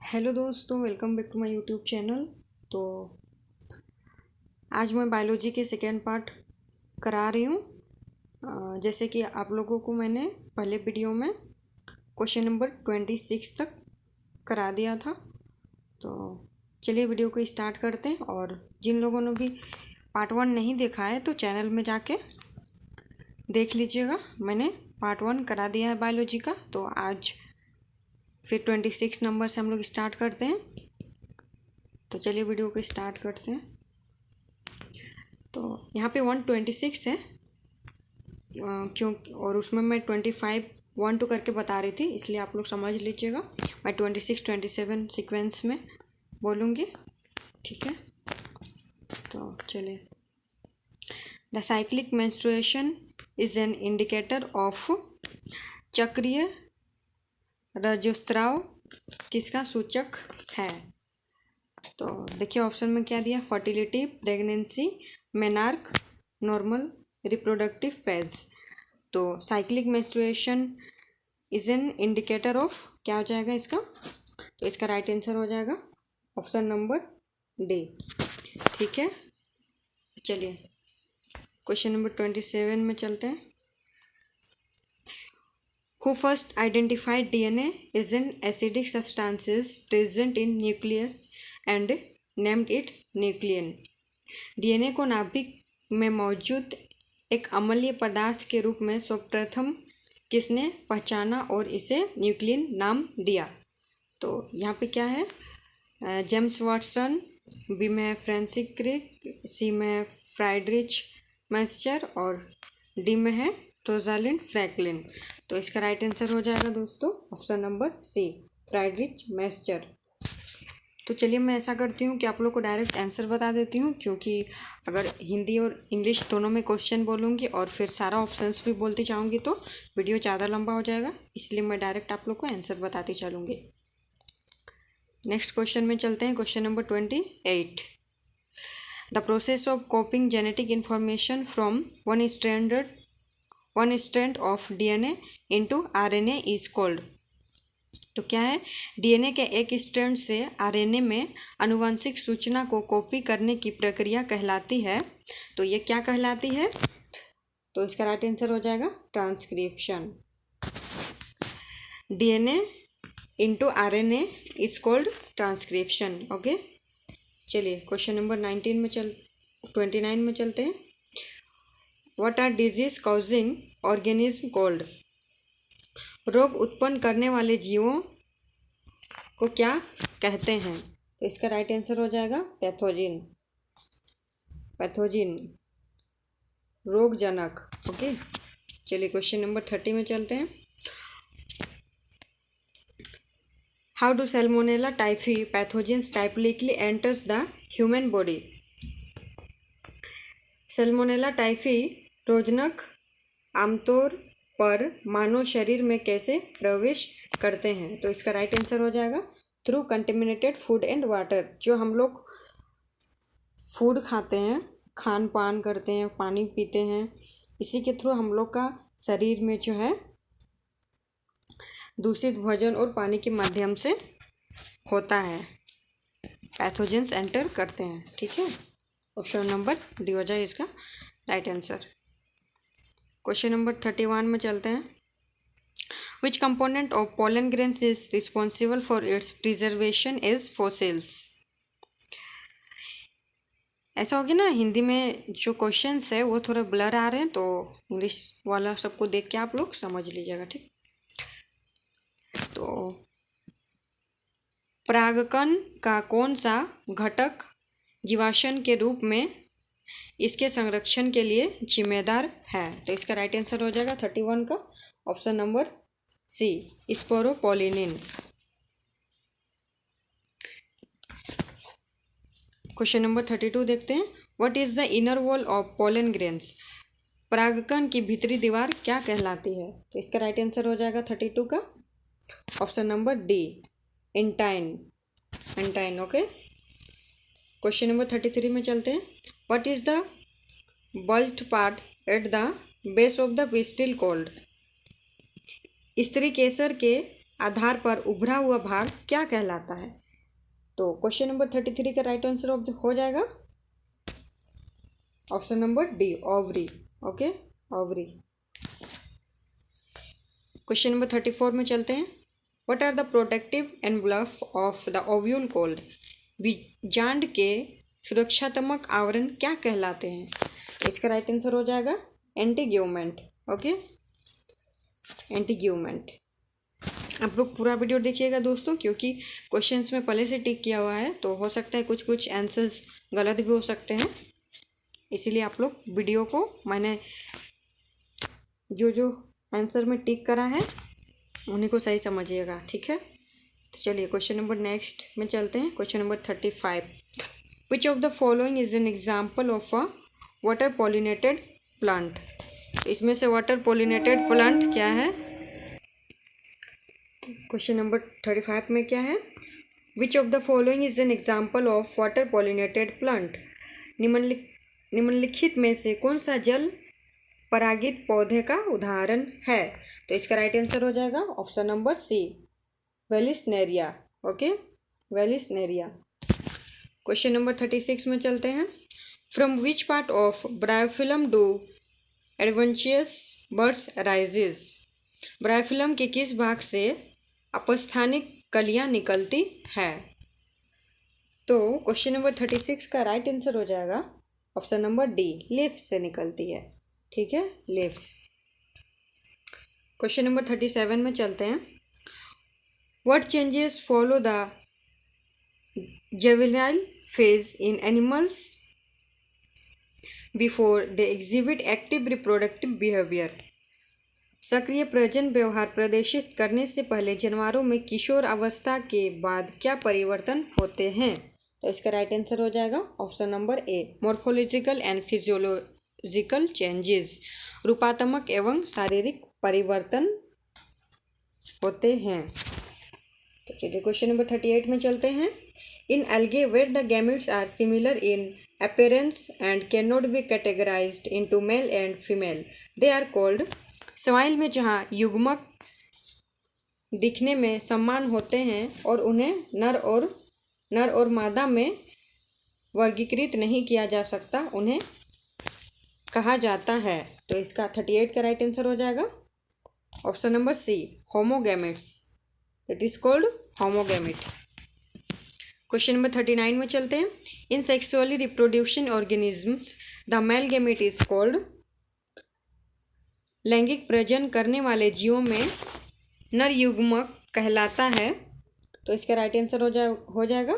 Hello दोस्तों, welcome back to my YouTube channel. तो आज मैं बायोलॉजी के सेकेंड पार्ट करा रही हूँ। जैसे कि आप लोगों को मैंने पहले वीडियो में क्वेश्चन नंबर 26 तक करा दिया था। तो चलिए वीडियो को स्टार्ट करते हैं। और जिन लोगों ने भी पार्ट 1 नहीं देखा है तो चैनल में जाके देख लीजिएगा। मैंने पार्ट 1 करा दिया है बायोलॉजी का। तो आज फिर 26 नंबर से हम लोग स्टार्ट करते हैं। तो चलिए वीडियो को स्टार्ट करते हैं। तो यहाँ पे 126 है क्यों, और उसमें मैं 25 1 2 करके बता रही थी, इसलिए आप लोग समझ लीजिएगा। मैं 26 27 सीक्वेंस में बोलूँगी, ठीक है। तो चलिए, the cyclic menstruation is an indicator of चक्रीय रजोस्राव किसका सूचक है। तो देखिए ऑप्शन में क्या दिया, fertility, pregnancy, menarche, normal reproductive phase. तो cyclic menstruation is an indicator of, क्या हो जाएगा इसका, तो इसका राइट आंसर हो जाएगा ऑप्शन नंबर डी, ठीक है। चलिए क्वेश्चन नंबर 27 में चलते हैं। Who first identified DNA is an acidic substances present in nucleus and named it nuclein। DNA को नाभिक में मौजूद एक अम्लीय पदार्थ के रूप में सर्वप्रथम किसने पहचाना और इसे न्यूक्लियन नाम दिया। तो यहाँ पे क्या है, जेम्स वाटसन, बी में फ्रांसिस क्रिक, सी में फ्राइडरिच मैस्चर और डी में है रोजालिंड फ्रैंकलिन। तो इसका राइट आंसर हो जाएगा दोस्तों ऑप्शन नंबर सी, फ्राइडरिच मैस्चर। तो चलिए मैं ऐसा करती हूँ कि आप लोग को डायरेक्ट आंसर बता देती हूँ, क्योंकि अगर हिंदी और इंग्लिश दोनों में क्वेश्चन बोलूँगी और फिर सारा ऑप्शंस भी बोलती जाऊँगी तो वीडियो ज़्यादा लंबा हो जाएगा, इसलिए मैं डायरेक्ट आप लोग को आंसर बताती चलूँगी। नेक्स्ट क्वेश्चन में चलते हैं, question number 28। The process of कॉपिंग genetic information from one strand of DNA into RNA is called. तो क्या है, डीएनए के एक स्ट्रैंड से आरएनए में आनुवंशिक सूचना को कॉपी करने की प्रक्रिया कहलाती है। तो ये क्या कहलाती है, तो इसका राइट आंसर हो जाएगा transcription. DNA into RNA is called transcription, okay. चलिए क्वेश्चन नंबर 29 में चलते हैं। What are disease causing organism called. रोग उत्पन्न करने वाले जीवों को क्या कहते हैं। तो इसका राइट आंसर हो जाएगा पैथोजिन, रोगजनक, ओके। चलिए क्वेश्चन नंबर 30 में चलते हैं। How do salmonella typhi pathogens typically enters the human body. Salmonella typhi रोगजनक आमतौर पर मानव शरीर में कैसे प्रवेश करते हैं। तो इसका राइट आंसर हो जाएगा through contaminated food and water. जो हम लोग फूड खाते हैं, खान पान करते हैं, पानी पीते हैं, इसी के थ्रू हम लोग का शरीर में जो है दूषित भोजन और पानी के माध्यम से होता है, पैथोजेंस एंटर करते हैं, ठीक है। ऑप्शन नंबर डी हो जाए इसका राइट आंसर। क्वेश्चन नंबर 31 में चलते हैं। Which component of pollen grains is responsible for its preservation as fossils. ऐसा हो गया ना, हिंदी में जो क्वेश्चंस है वो थोड़ा ब्लर आ रहे हैं, तो इंग्लिश वाला सबको देख के आप लोग समझ लीजिएगा, ठीक। तो परागकण का कौन सा घटक जीवाश्म के रूप में इसके संरक्षण के लिए जिम्मेदार है। तो इसका राइट आंसर हो जाएगा 31 का option number C, sporopollenin. Question number 32 देखते हैं। What is the inner wall of pollen grains. परागकण की भीतरी दीवार क्या कहलाती है। तो इसका राइट आंसर हो जाएगा 32 का option number D, एंटाइन, okay. Question number 33 में चलते हैं। What is the bulged part at the base of the pistil called. स्त्री केसर के आधार पर उभरा हुआ भाग क्या कहलाता है? तो क्वेश्चन नंबर 33 का राइट आंसर हो जाएगा option number D, ovary. Okay, ovary. Question number 34 में चलते हैं। What are the protective envelope of the ovule called? बीजांड के सुरक्षात्मक आवरण क्या कहलाते हैं? इसका राइट आंसर हो जाएगा एंटीग्यूमेंट। ओके, एंटीग्यूमेंट। आप लोग पूरा वीडियो देखिएगा दोस्तों, क्योंकि क्वेश्चंस में पहले से टिक किया हुआ है, तो हो सकता है कुछ कुछ आंसर्स गलत भी हो सकते हैं, इसीलिए आप लोग वीडियो को मैंने जो जो आंसर में टिक करा है उन्हीं को सही समझिएगा, ठीक है। तो चलिए क्वेश्चन नंबर नेक्स्ट में चलते हैं। Question number 35, which of the following is an example of a water pollinated plant? इसमें से वाटर पॉलिनेटेड प्लांट क्या है? क्वेश्चन नंबर 35 में क्या है? विच of the following is an example of water pollinated plant? निम्नलिखित में से कौन सा जल परागित पौधे का उदाहरण है? तो इसका राइट आंसर हो जाएगा option number C, vallisneria. Okay, vallisneria. Question number 36 में चलते हैं। From which part of bryophyllum do adventitious buds arises? Bryophyllum के किस भाग से अपस्थानिक कलियां निकलती है? तो क्वेश्चन नंबर 36 का राइट आंसर हो जाएगा ऑप्शन नंबर डी, लीव्स से निकलती है, ठीक है, लीव्स। क्वेश्चन नंबर 37 में चलते हैं। What changes follow the juvenile phase in animals before they exhibit active reproductive behaviour? सक्रिय प्रजनन व्यवहार प्रदर्शित करने से पहले जानवरों में किशोर अवस्था के बाद क्या परिवर्तन होते हैं? तो इसका राइट आंसर हो जाएगा option number A, morphological and physiological changes, रूपात्मक एवं शारीरिक परिवर्तन होते हैं। तो चलिए क्वेश्चन नंबर 38 में चलते हैं। In algae where the gametes are similar in appearance and can not be categorised into male and female, they are called? सवाइल में जहाँ युग्मक दिखने में समान होते हैं और उन्हें नर और मादा में वर्गीकृत नहीं किया जा सकता, उन्हें कहा जाता है। तो इसका 38 का राइट आंसर हो जाएगा option number C, homogametes. It is called homogamete. Question number 39 में चलते हैं। In sexually reproducing organisms the male gamete is called? लैंगिक प्रजनन करने वाले जीवों में नर युग्मक कहलाता है। तो इसका राइट आंसर हो जाएगा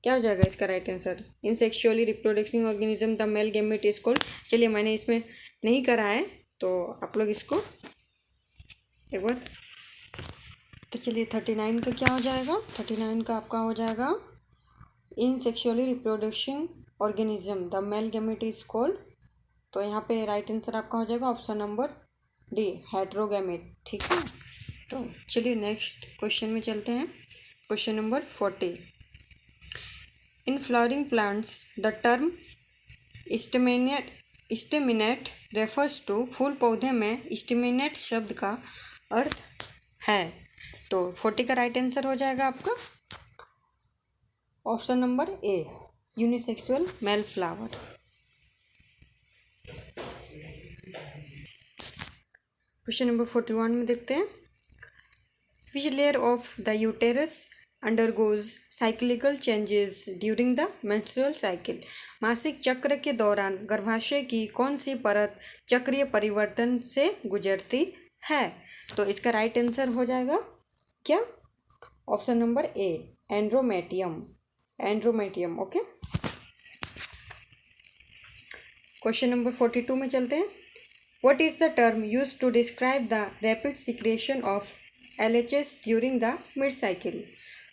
क्या हो जाएगा इसका right answer? In sexually reproducing organism the male gamete is called. चलिए मैंने इसमें नहीं करा है, तो आप लोग इसको एक बार। तो चलिए 39 का क्या हो जाएगा? 39 का आपका हो जाएगा in sexually reproducing organism the male gamete is called. तो यहाँ पे राइट आंसर आपका हो जाएगा ऑप्शन नंबर डी, हेटेरोगैमेट, ठीक है। तो चलिए नेक्स्ट क्वेश्चन में चलते हैं। Question number 40, in flowering plants the term staminate refers to? फूल पौधे में स्टेमिनेट शब्द का अर्थ है। तो 40 का राइट आंसर हो जाएगा आपका ऑप्शन नंबर ए, unisexual male flower. Question number 41 में देखते हैं। Which layer of the uterus undergoes cyclical changes during the menstrual cycle? मासिक चक्र के दौरान गर्भाशय की कौन सी परत चक्रीय परिवर्तन से गुजरती है? तो इसका राइट आंसर हो जाएगा क्या? Option number A, androecium, androecium. Okay, question number 42 में चलते हैं। What is the term used to describe the rapid secretion of LHS during the mid cycle?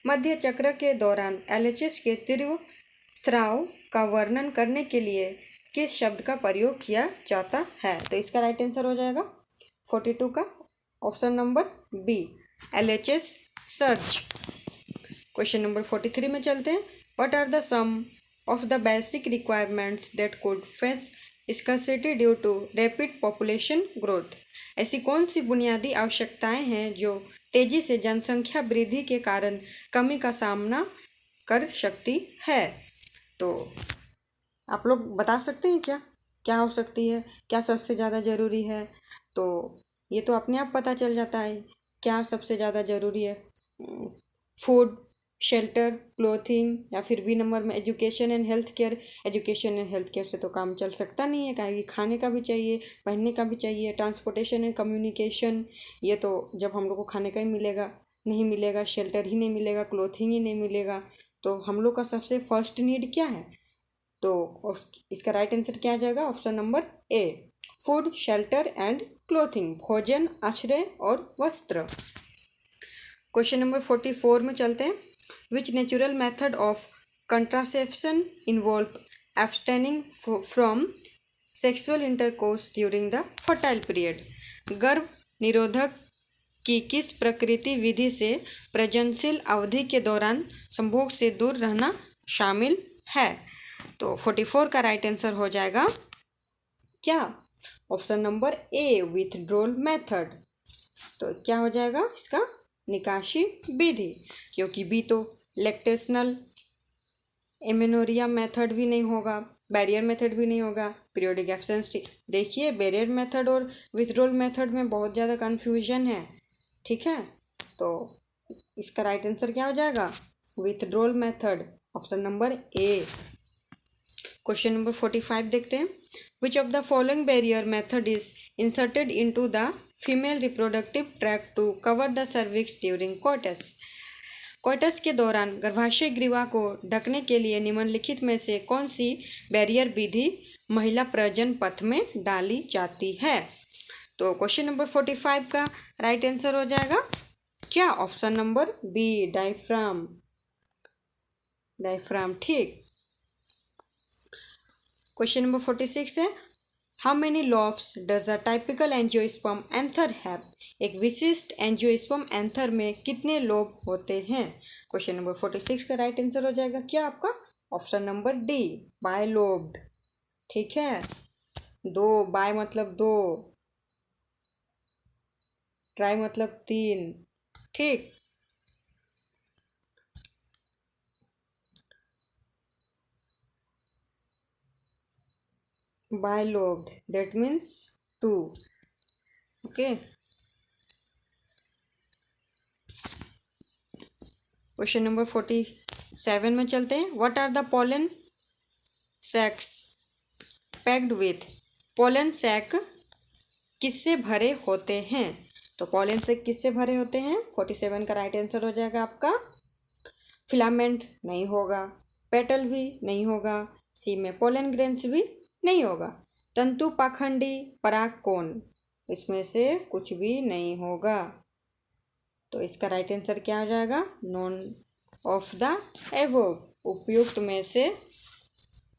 मध्य चक्र के दौरान एलएचएस के तीव्र स्राव का वर्णन करने के लिए किस शब्द का प्रयोग किया जाता है? तो इसका राइट आंसर हो जाएगा 42 का option number B, LHS surge. Question number 43 में चलते हैं। What are the some of the basic requirements that could face scarcity due to rapid population growth? ऐसी कौन सी बुनियादी आवश्यकताएं हैं जो तेजी से जनसंख्या वृद्धि के कारण कमी का सामना कर सकती है। तो आप लोग बता सकते हैं क्या क्या हो सकती है, क्या सबसे ज़्यादा ज़रूरी है? तो ये तो अपने आप पता चल जाता है क्या सबसे ज़्यादा ज़रूरी है। फूड, शेल्टर, क्लोथिंग, या फिर बी नंबर में education and health care. Education and health care से तो काम चल सकता नहीं है, काहे कि खाने का भी चाहिए, पहनने का भी चाहिए। ट्रांसपोर्टेशन एंड कम्युनिकेशन, ये तो जब हम लोग को खाने का ही मिलेगा, नहीं मिलेगा, शेल्टर ही नहीं मिलेगा, क्लोथिंग ही नहीं मिलेगा, तो हम लोग का सबसे फर्स्ट नीड क्या है? तो इसका राइट आंसर क्या आ जाएगा? Option number A, food, shelter and clothing, भोजन, आश्रय और वस्त्र। क्वेश्चन नंबर 44 में चलते हैं। विच natural method of contraception involve abstaining from sexual intercourse during the fertile period? गर्भ निरोधक की किस प्रकृति विधि से प्रजननशील अवधि के दौरान संभोग से दूर रहना शामिल है? तो 44 का राइट आंसर हो जाएगा क्या? ऑप्शन नंबर ए, विथड्रॉल मेथड। तो क्या हो जाएगा इसका? निकासी विधि, क्योंकि बी तो लैक्टेशनल एमेनोरिया मेथड भी नहीं होगा, बैरियर मेथड भी नहीं होगा, पीरियोडिक एब्सेंस। देखिए, बैरियर मेथड और विथड्रॉल मेथड में बहुत ज़्यादा कन्फ्यूजन है, ठीक है। तो इसका राइट आंसर क्या हो जाएगा? Withdrawal method, option number A. Question number 45 देखते हैं। Which of the following barrier method is inserted into the female reproductive tract to cover the cervix during coitus? Coitus के दौरान गर्भाशय ग्रीवा को ढकने के लिए निम्नलिखित में से कौन सी बैरियर विधि महिला प्रजनन पथ में डाली जाती है? तो क्वेश्चन नंबर 45 का राइट आंसर हो जाएगा क्या? Option number B, diaphragm. Diaphragm, ठीक। क्वेश्चन नंबर 46 है। How many lobes does a typical angiosperm anther have? एक विशिष्ट एंजियोस्पर्म एंथर में कितने लोब होते हैं? क्वेश्चन नंबर 46 का राइट आंसर हो जाएगा क्या आपका? ऑप्शन नंबर डी, बायलोब्ड, ठीक है। दो, बाय मतलब दो, ट्राई मतलब तीन, ठीक। Bilobed that means two, okay. Question number 47 में चलते हैं। What are the pollen sacs packed with? Pollen sac किससे भरे होते हैं? तो पोलन सैक किससे भरे होते हैं? 47 का राइट आंसर हो जाएगा आपका फिलामेंट नहीं होगा, पेटल भी नहीं होगा, सी में पोलन ग्रेन्स भी नहीं होगा, तंतु पाखंडी परागकोण, इसमें से कुछ भी नहीं होगा। तो इसका राइट आंसर क्या हो जाएगा? नॉन ऑफ द एबोव, उपयुक्त में से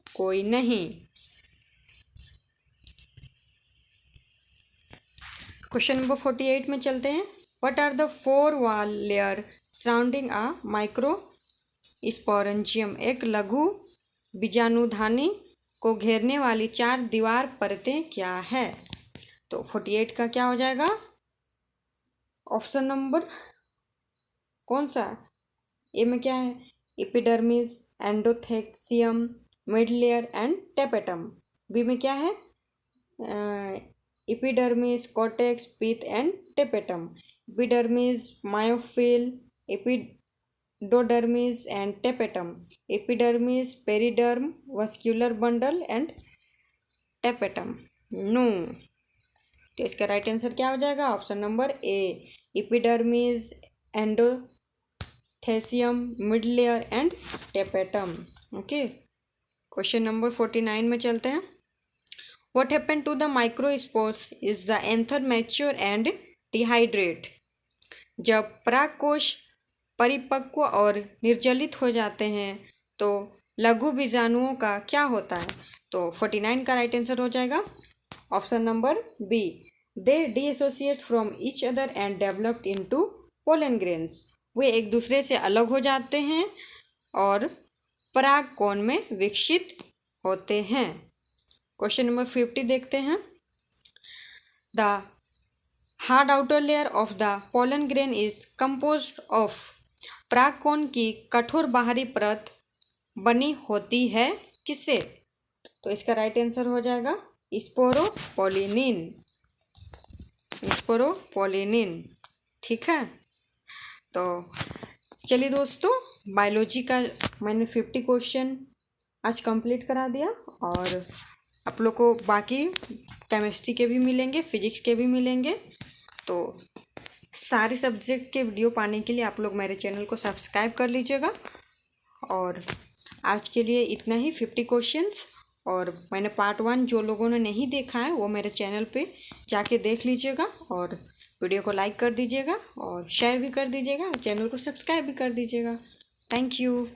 कोई नहीं। क्वेश्चन नंबर 48 में चलते हैं। What are the four wall layer surrounding a micro sporangium? एक लघु बीजाणुधानी को घेरने वाली चार दीवार परतें क्या है? तो 48 का क्या हो जाएगा? ऑप्शन नंबर कौन सा? ए में क्या है? Epidermis, endothecium, mid layer and tapetum. B में क्या है? Epidermis, cortex, pith and tapetum. Epidermis, mesophyll, epidermis and tapetum. Epidermis, periderm, vascular bundle and tapetum. No, तो इसका राइट आंसर क्या हो जाएगा? Option number A, epidermis, endothecium, mid layer and tapetum, okay. Question number 49 में चलते हैं। What happened to the microspores is the anther mature and dehydrate? जब परागकोश परिपक्व और निर्जलित हो जाते हैं तो लघु बीजाणुओं का क्या होता है? तो 49 का राइट आंसर हो जाएगा option number B, they dissociate from each other and developed into pollen grains. वे एक दूसरे से अलग हो जाते हैं और परागकोण में विकसित होते हैं। क्वेश्चन नंबर 50 देखते हैं। The hard outer layer of the pollen grain is composed of. परागकण की कठोर बाहरी परत बनी होती है किससे? तो इसका राइट आंसर हो जाएगा स्पोरोपोलिनिन। स्पोरोपोलिनिन। ठीक है, तो चलिए दोस्तों, बायोलॉजी का मैंने 50 क्वेश्चन आज कंप्लीट करा दिया, और आप लोग को बाकी केमिस्ट्री के भी मिलेंगे, फिजिक्स के भी मिलेंगे। तो सारे सब्जेक्ट के वीडियो पाने के लिए आप लोग मेरे चैनल को सब्सक्राइब कर लीजिएगा। और आज के लिए इतना ही, 50 क्वेश्चंस। और मैंने पार्ट 1 जो लोगों ने नहीं देखा है वो मेरे चैनल पे जाके देख लीजिएगा, और वीडियो को लाइक कर दीजिएगा और शेयर भी कर दीजिएगा, चैनल को सब्सक्राइब भी कर दीजिएगा। Thank you.